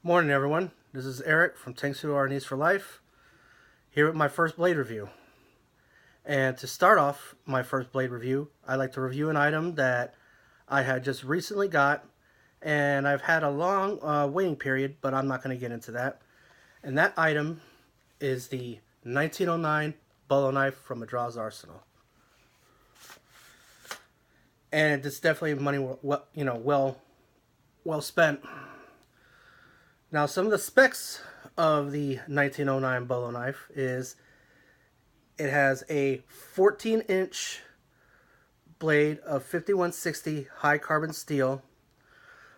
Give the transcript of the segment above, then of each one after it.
Morning, everyone. This is Eric from Tanks Who Are Needs for Life, here with my first blade review. And to start off my first blade review, I'd like to review an item that I had just recently got, and I've had a long waiting period, but I'm not going to get into that. And that item is the 1909 Bolo knife from Madras Arsenal. And it's definitely money well spent. Now, some of the specs of the 1909 Bolo knife is it has a 14-inch blade of 5160 high carbon steel,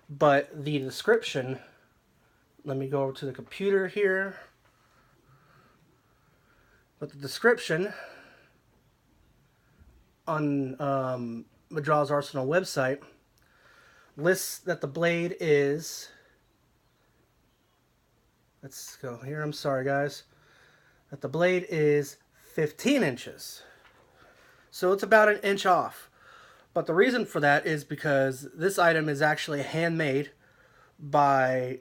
but the description, let me go over to the computer here, but the description on Madras Arsenal website lists that the blade is, let's go here, I'm sorry guys, that the blade is 15 inches. So it's about an inch off. But the reason for that is because this item is actually handmade by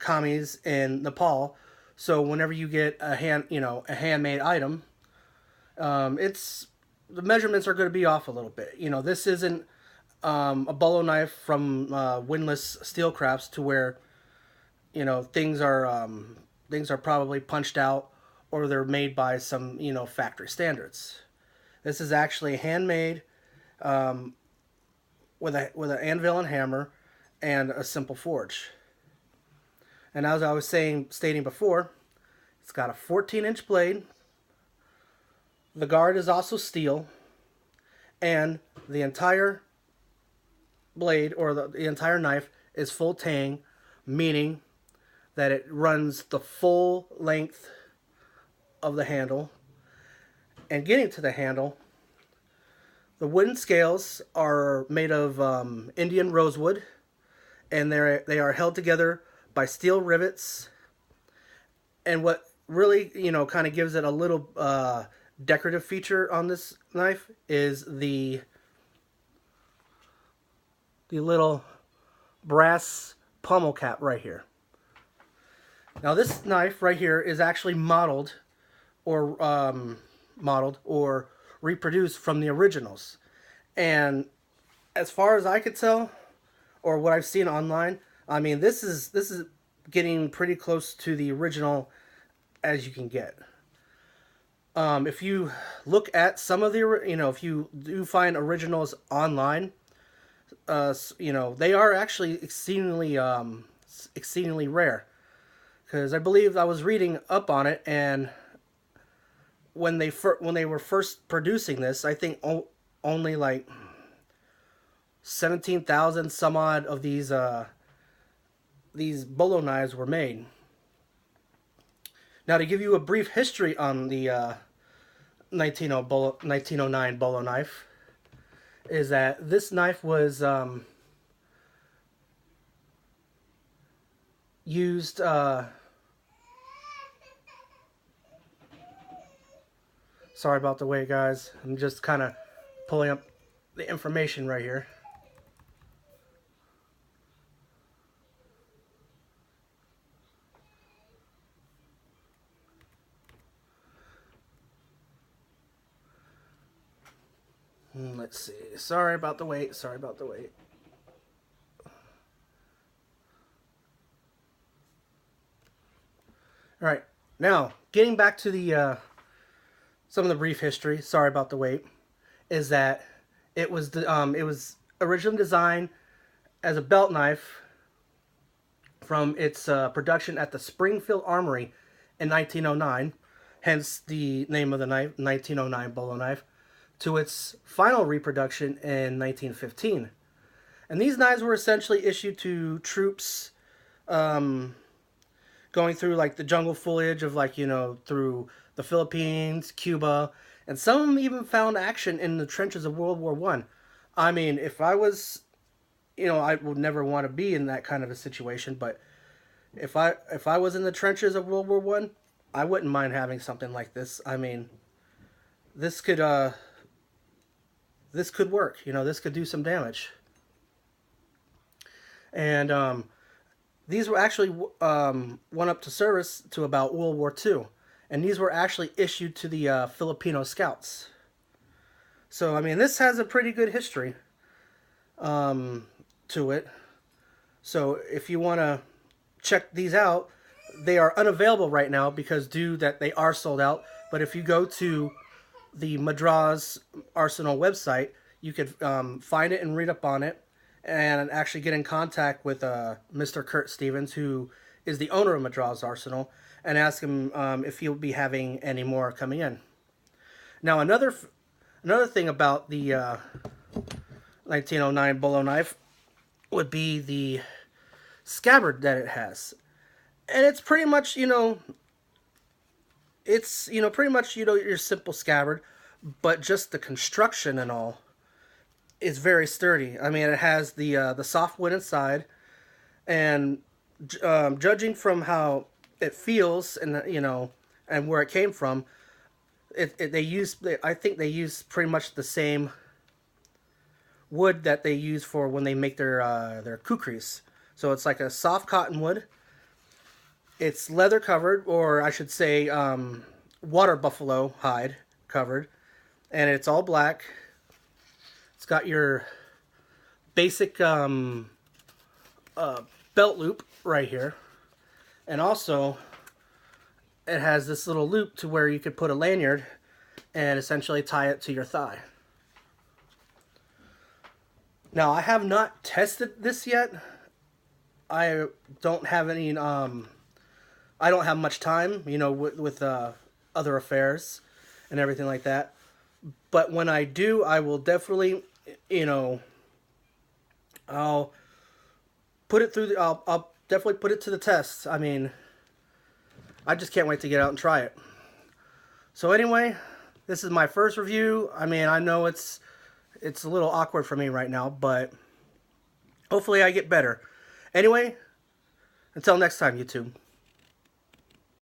commies in Nepal. So whenever you get a handmade item, it's the measurements are going to be off a little bit. This isn't a bolo knife from windlass steel crafts to where things are probably punched out or they're made by some factory standards. This is actually handmade with an anvil and hammer and a simple forge. And as I was stating before, it's got a 14-inch blade. The guard is also steel, and the entire blade or the entire knife is full tang, meaning that it runs the full length of the handle. And getting to the handle, the wooden scales are made of Indian rosewood, and they are held together by steel rivets. And what really kind of gives it a little decorative feature on this knife is the little brass pommel cap right here. Now this knife right here is actually modeled or reproduced from the originals. And as far as I could tell, or what I've seen online, I mean this is getting pretty close to the original as you can get. If you look at some of the, if you do find originals online, they are actually exceedingly rare. Because I believe I was reading up on it, and when they were first producing this, I think only like 17,000 some odd of these bolo knives were made. Now, to give you a brief history on the 1909 bolo knife, is that this knife was used. Sorry about the wait, guys. I'm just kind of pulling up the information right here. Let's see. Sorry about the wait. Sorry about the wait. All right. Now, getting back to the some of the brief history. Sorry about the wait. Is that it was originally designed as a belt knife from its production at the Springfield Armory in 1909, hence the name of the knife, 1909 Bolo knife, to its final reproduction in 1915. And these knives were essentially issued to troops going through like the jungle foliage of through the Philippines, Cuba, and some of them even found action in the trenches of World War One. I mean, if I was, I would never want to be in that kind of a situation, but if I was in the trenches of World War One, I wouldn't mind having something like this. I mean, this could work. This could do some damage. And These were actually went up to service to about World War II, and these were actually issued to the Filipino scouts. So I mean, this has a pretty good history to it. So if you want to check these out, they are unavailable right now because due that they are sold out. But if you go to the Madras Arsenal website, you could find it and read up on it, and actually get in contact with Mr. Kurt Stevens, who is the owner of Madras Arsenal, and ask him if he'll be having any more coming in. Now, another thing about the 1909 Bolo knife would be the scabbard that it has, and it's pretty much pretty much your simple scabbard, but just the construction and all is very sturdy. I mean, it has the soft wood inside, and judging from how it feels and and where it came from, I think they use pretty much the same wood that they use for when they make their kukris. So it's like a soft cottonwood. It's leather covered, or I should say, water buffalo hide covered, and it's all black. It's got your basic belt loop right here, and also it has this little loop to where you could put a lanyard and essentially tie it to your thigh. Now, I have not tested this yet. I don't have any. I don't have much time, with other affairs and everything like that. But when I do, I will definitely, I'll put it through. I'll definitely put it to the test. I mean, I just can't wait to get out and try it. So anyway, this is my first review. I mean, I know it's a little awkward for me right now, but hopefully I get better. Anyway, until next time, YouTube.